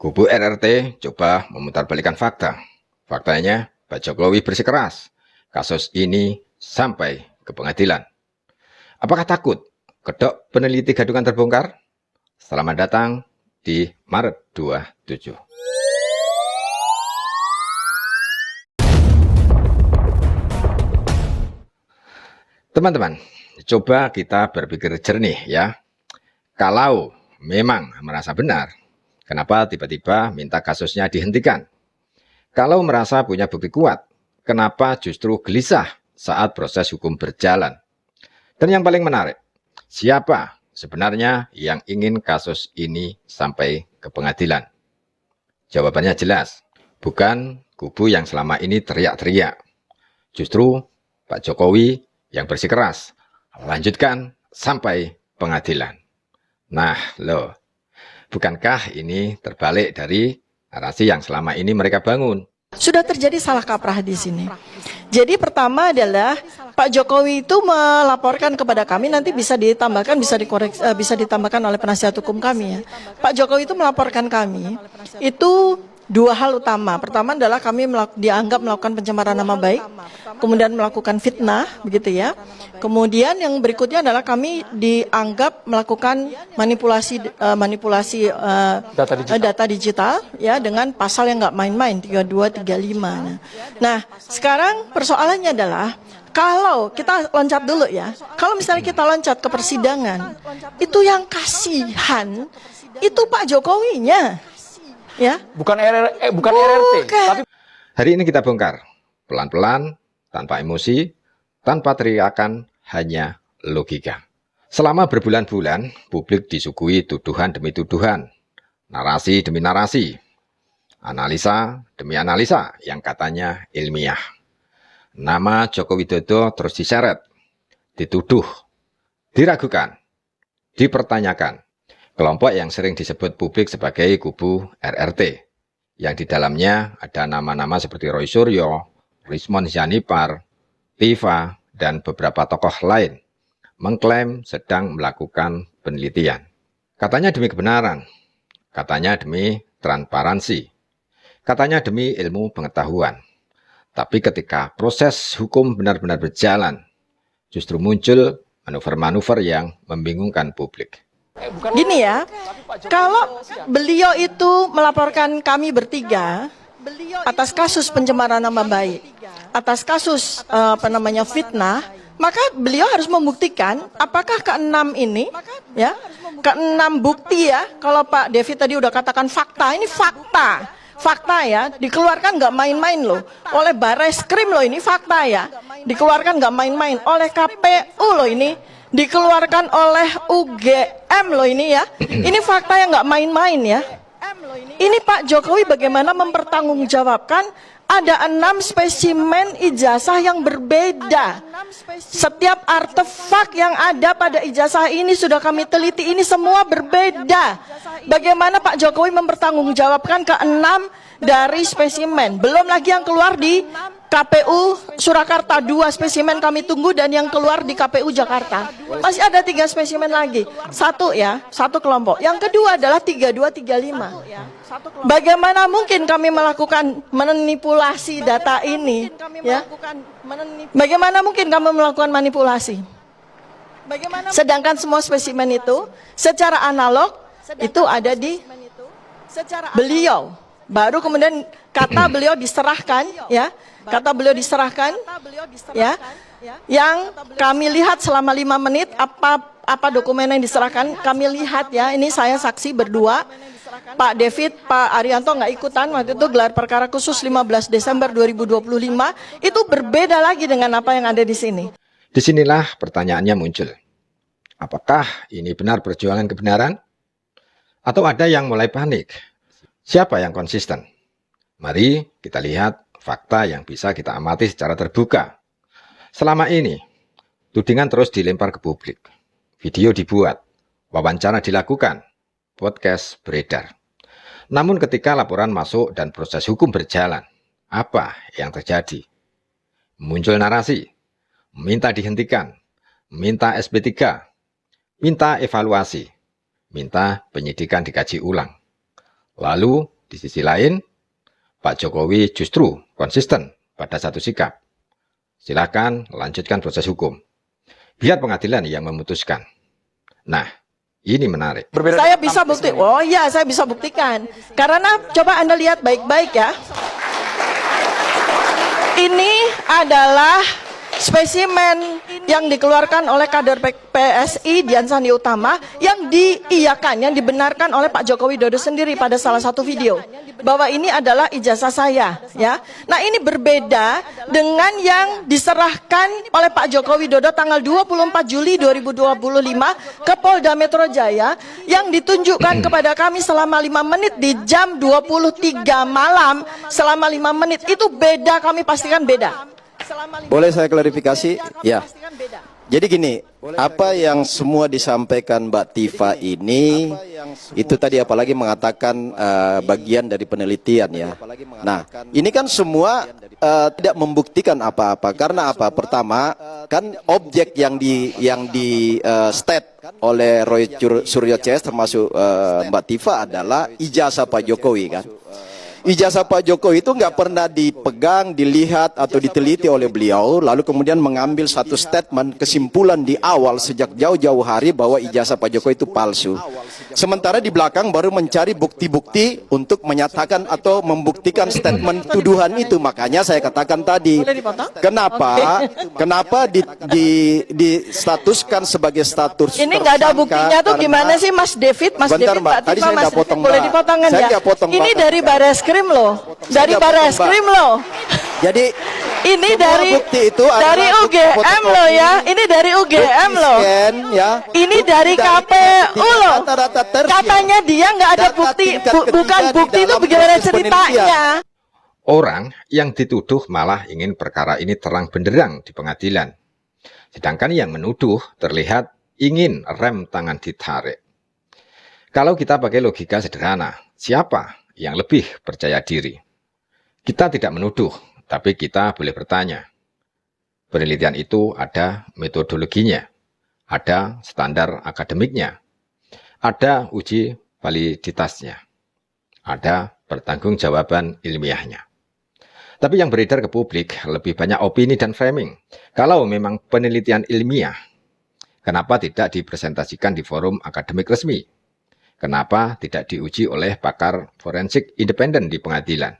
Kubu RRT coba memutarbalikkan fakta. Faktanya, Pak Jokowi bersikeras. Kasus ini sampai ke pengadilan. Apakah takut kedok peneliti gadungan terbongkar? Selamat datang di Maret 27. Teman-teman, coba kita berpikir jernih ya. Kalau memang merasa benar, kenapa tiba-tiba minta kasusnya dihentikan? Kalau merasa punya bukti kuat, kenapa justru gelisah saat proses hukum berjalan? Dan yang paling menarik, siapa sebenarnya yang ingin kasus ini sampai ke pengadilan? Jawabannya jelas, bukan kubu yang selama ini teriak-teriak. Justru Pak Jokowi yang bersikeras lanjutkan sampai pengadilan. Nah, loh, bukankah ini terbalik dari narasi yang selama ini mereka bangun? Sudah terjadi salah kaprah di sini. Jadi pertama adalah Pak Jokowi itu melaporkan kepada kami, nanti bisa ditambahkan, bisa ditambahkan oleh penasihat hukum kami ya. Pak Jokowi itu melaporkan kami itu dua hal utama. Pertama adalah kami dianggap melakukan pencemaran nama baik, kemudian melakukan fitnah, begitu ya. Kemudian yang berikutnya adalah kami dianggap melakukan manipulasi data digital ya, dengan pasal yang nggak main-main 32, 35. Nah, sekarang persoalannya adalah kalau kita loncat dulu ya, kalau misalnya kita loncat ke persidangan, itu yang kasihan itu Pak Jokowinya. Ya. Bukan RRT. Tapi hari ini kita bongkar pelan-pelan, tanpa emosi, tanpa teriakan, hanya logika. Selama berbulan-bulan, publik disuguhi tuduhan demi tuduhan, narasi demi narasi, analisa demi analisa yang katanya ilmiah. Nama Joko Widodo terus diseret, dituduh, diragukan, dipertanyakan. Kelompok yang sering disebut publik sebagai kubu RRT, yang di dalamnya ada nama-nama seperti Roy Suryo, Rismon Sianipar, Tifa, dan beberapa tokoh lain, mengklaim sedang melakukan penelitian. Katanya demi kebenaran, katanya demi transparansi, katanya demi ilmu pengetahuan. Tapi ketika proses hukum benar-benar berjalan, justru muncul manuver-manuver yang membingungkan publik. Gini ya, kalau beliau itu melaporkan kami bertiga atas kasus pencemaran nama baik, atas kasus fitnah, maka beliau harus membuktikan apakah keenam ini ya, keenam bukti ya. Kalau Pak David tadi udah katakan fakta, ini fakta ya, dikeluarkan nggak main-main loh oleh Barreskrim loh, ini fakta ya, dikeluarkan nggak main-main oleh KPU loh, ini dikeluarkan oleh UGM loh ini ya. Ini fakta yang nggak main-main ya. Ini Pak Jokowi bagaimana mempertanggungjawabkan ada 6 spesimen ijazah yang berbeda. Setiap artefak yang ada pada ijazah ini sudah kami teliti, ini semua berbeda. Bagaimana Pak Jokowi mempertanggungjawabkan ke-6 dari spesimen? Belum lagi yang keluar di KPU Surakarta, 2 spesimen kami tunggu, dan yang keluar di KPU Jakarta. Masih ada 3 spesimen lagi. Satu kelompok. Yang kedua adalah 32, 35. Bagaimana mungkin kami melakukan manipulasi data ini? Ya? Bagaimana mungkin kami melakukan manipulasi? Sedangkan semua spesimen itu secara analog itu ada di beliau. Baru kemudian kata beliau diserahkan ya. Kata beliau diserahkan ya. Yang kami lihat selama 5 menit apa dokumen yang diserahkan kami lihat ya. Ini saya saksi berdua. Pak David, Pak Arianto nggak ikutan waktu itu gelar perkara khusus 15 Desember 2025. Itu berbeda lagi dengan apa yang ada di sini. Disinilah pertanyaannya muncul. Apakah ini benar perjuangan kebenaran? Atau ada yang mulai panik? Siapa yang konsisten? Mari kita lihat fakta yang bisa kita amati secara terbuka. Selama ini, tudingan terus dilempar ke publik. Video dibuat, wawancara dilakukan, podcast beredar. Namun ketika laporan masuk dan proses hukum berjalan, apa yang terjadi? Muncul narasi, minta dihentikan, minta SP3, minta evaluasi, minta penyidikan dikaji ulang. Lalu, di sisi lain, Pak Jokowi justru konsisten pada satu sikap. Silakan lanjutkan proses hukum. Biar pengadilan yang memutuskan. Nah, ini menarik. Saya bisa bukti. Oh iya, saya bisa buktikan. Karena coba Anda lihat baik-baik ya. Ini adalah spesimen yang dikeluarkan oleh kader PSI Dian Sandi Utama yang diiyakan, yang dibenarkan oleh Pak Joko Widodo sendiri pada salah satu video bahwa ini adalah ijazah saya, ya. Nah, ini berbeda dengan yang diserahkan oleh Pak Joko Widodo tanggal 24 Juli 2025 ke Polda Metro Jaya yang ditunjukkan kepada kami selama 5 menit di jam 23 malam selama 5 menit. Itu beda, kami pastikan beda. Boleh saya klarifikasi? Ya. Jadi gini, apa yang semua disampaikan Mbak Tifa ini, itu tadi apalagi mengatakan bagian dari penelitian ya. Nah, ini kan semua tidak membuktikan apa-apa. Karena apa? Pertama, kan objek yang di state oleh Roy Suryo CS termasuk Mbak Tifa adalah ijazah Pak Jokowi kan. Ijazah Pak Jokowi itu nggak pernah dipegang, dilihat atau diteliti oleh beliau, lalu kemudian mengambil satu statement kesimpulan di awal sejak jauh-jauh hari bahwa ijazah Pak Jokowi itu palsu. Sementara di belakang baru mencari bukti-bukti untuk menyatakan atau membuktikan statement tuduhan itu. Makanya saya katakan tadi, kenapa distatuskan sebagai status ini nggak ada buktinya tuh gimana sih Mas David? Mas bentar, David, Mbak, Mbak tadi Tifa, saya Mas nggak potong, boleh Mbak. dipotongkan Saya ya? nggak potong, Ini Mbak. dari Bareskrim loh, dari nggak potong, Bareskrim Mbak. loh. Jadi Ini semua dari bukti itu dari adalah bukti UGM fotokopi, loh ya. Ini dari UGM loh. scan, ya. Ini Bukti dari KPU loh. data-data tersier. Katanya dia nggak ada Data bukti, tingkat bukan ketiga di bukti itu dalam bagaimana proses penelitian. ceritanya? Orang yang dituduh malah ingin perkara ini terang benderang di pengadilan. Sedangkan yang menuduh terlihat ingin rem tangan ditarik. Kalau kita pakai logika sederhana, siapa yang lebih percaya diri? Kita tidak menuduh, tapi kita boleh bertanya. Penelitian itu ada metodologinya, ada standar akademiknya, ada uji validitasnya, ada pertanggungjawaban ilmiahnya. Tapi yang beredar ke publik lebih banyak opini dan framing. Kalau memang penelitian ilmiah, kenapa tidak dipresentasikan di forum akademik resmi? Kenapa tidak diuji oleh pakar forensik independen di pengadilan?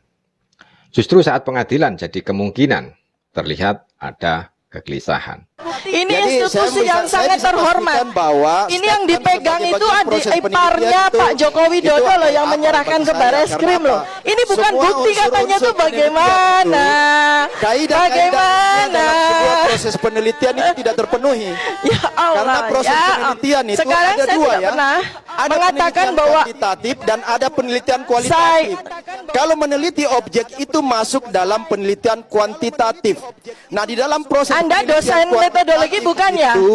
Justru saat pengadilan jadi kemungkinan terlihat ada kegelisahan. Ini Jadi, institusi yang saya sangat bisa terhormat. pastikan bahwa Ini yang statement dipegang sebagai itu bagian adik proses iparnya penelitian Pak Joko Widodo itu loh yang apa menyerahkan bagi ke saya? Bareskrim Karena loh. apa? Ini bukan Semua bukti katanya unsur-unsur tuh bagaimana? Bagaimana? dalam sebuah proses penelitian itu tidak terpenuhi. Ya Allah. Karena proses ya. penelitian itu Sekarang ada saya dua tidak ya. pernah Ada mengatakan penelitian bahwa kuantitatif dan ada penelitian kualitatif. Kalau meneliti objek itu masuk dalam penelitian kuantitatif. Nah, di dalam proses Anda penelitian dosen metodologi kuantitatif bukan ya? itu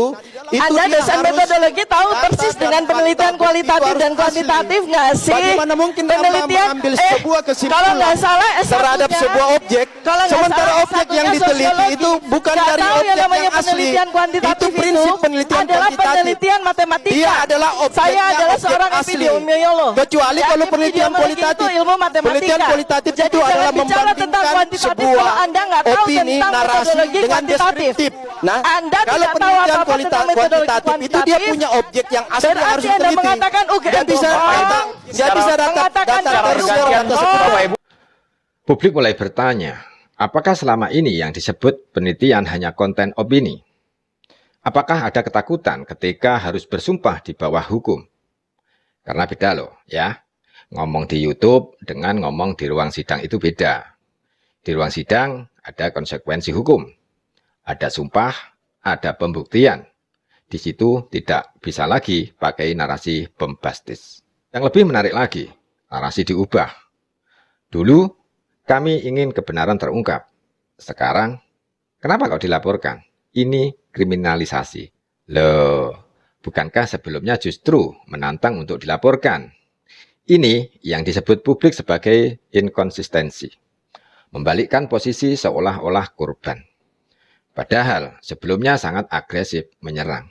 Anda dia dosen harus metodologi tahu data persis dan dengan penelitian fakta kualitatif itu dan harus kuantitatif asli. nggak sih? Bagaimana mungkin Anda penelitian mengambil sebuah kesimpulan kalau nggak salah terhadap S1-nya, sebuah objek, kalau nggak sementara salah objek yang S1-nya diteliti sosiologi. itu bukan Nggak dari tahu objek namanya yang asli. penelitian kuantitatif Itu prinsip penelitian adalah kuantitatif. penelitian matematika. Dia adalah objek Saya yang adalah objek seorang asli. epidemiolog. Kecuali Ya, kalau penelitian epidemiologi kualitatif. itu ilmu matematika. Penelitian kualitatif Jadi itu adalah jangan bicara tentang membandingkan kuantitatif sebuah kalau Anda nggak tahu opini, tentang narasi metodologi dengan kuantitatif. deskriptif. Nah, Anda kalau tidak tahu penelitian apa-apa tentang metodologi kuantitatif itu dia punya objek yang asli yang harus Berarti Anda diteliti. mengatakan UGM Nggak bisa bohong. nggak bisa Mengatakan data KPU tersier atau bohong. seperti Publik mulai bertanya, apakah selama ini yang disebut penelitian hanya konten opini? Apakah ada ketakutan ketika harus bersumpah di bawah hukum? Karena beda loh, ya. Ngomong di YouTube dengan ngomong di ruang sidang itu beda. Di ruang sidang ada konsekuensi hukum. Ada sumpah, ada pembuktian. Di situ tidak bisa lagi pakai narasi bombastis. Yang lebih menarik lagi, narasi diubah. Dulu, kami ingin kebenaran terungkap. Sekarang, kenapa kau dilaporkan? Ini kriminalisasi. Loh, bukankah sebelumnya justru menantang untuk dilaporkan? Ini yang disebut publik sebagai inkonsistensi. Membalikkan posisi seolah-olah korban. Padahal sebelumnya sangat agresif menyerang.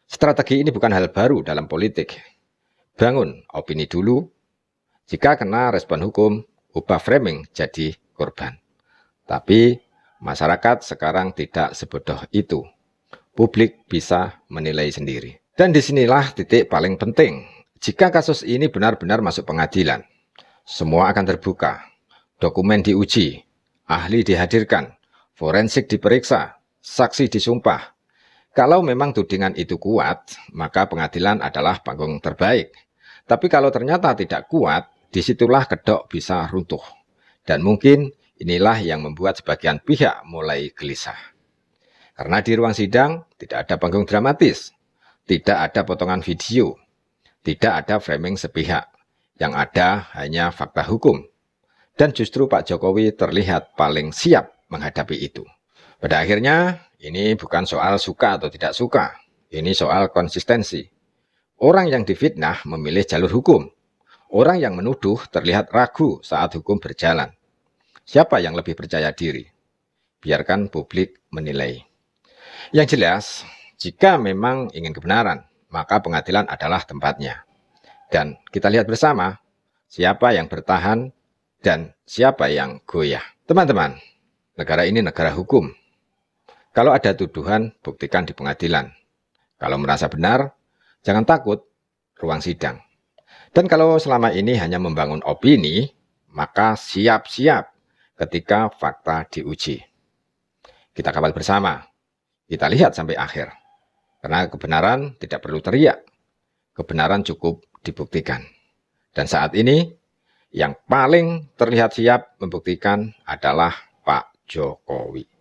Strategi ini bukan hal baru dalam politik. Bangun opini dulu, Jika kena respon hukum, ubah framing jadi korban. Tapi masyarakat sekarang tidak sebodoh itu. Publik bisa menilai sendiri. Dan disinilah titik paling penting. Jika kasus ini benar-benar masuk pengadilan, semua akan terbuka. Dokumen diuji, ahli dihadirkan, forensik diperiksa, saksi disumpah. Kalau memang tudingan itu kuat, maka pengadilan adalah panggung terbaik. Tapi kalau ternyata tidak kuat, disitulah kedok bisa runtuh. Dan mungkin inilah yang membuat sebagian pihak mulai gelisah. Karena di ruang sidang tidak ada panggung dramatis, tidak ada potongan video, tidak ada framing sepihak. Yang ada hanya fakta hukum. Dan justru Pak Jokowi terlihat paling siap menghadapi itu. Pada akhirnya, ini bukan soal suka atau tidak suka. Ini soal konsistensi. Orang yang difitnah memilih jalur hukum. Orang yang menuduh terlihat ragu saat hukum berjalan. Siapa yang lebih percaya diri? Biarkan publik menilai. Yang jelas, jika memang ingin kebenaran, maka pengadilan adalah tempatnya. Dan kita lihat bersama, siapa yang bertahan dan siapa yang goyah. Teman-teman, negara ini negara hukum. Kalau ada tuduhan, buktikan di pengadilan. Kalau merasa benar, jangan takut, ruang sidang. Dan kalau selama ini hanya membangun opini, maka siap-siap ketika fakta diuji. Kita kawal bersama, kita lihat sampai akhir. Karena kebenaran tidak perlu teriak, kebenaran cukup dibuktikan. Dan saat ini, yang paling terlihat siap membuktikan adalah Pak Jokowi.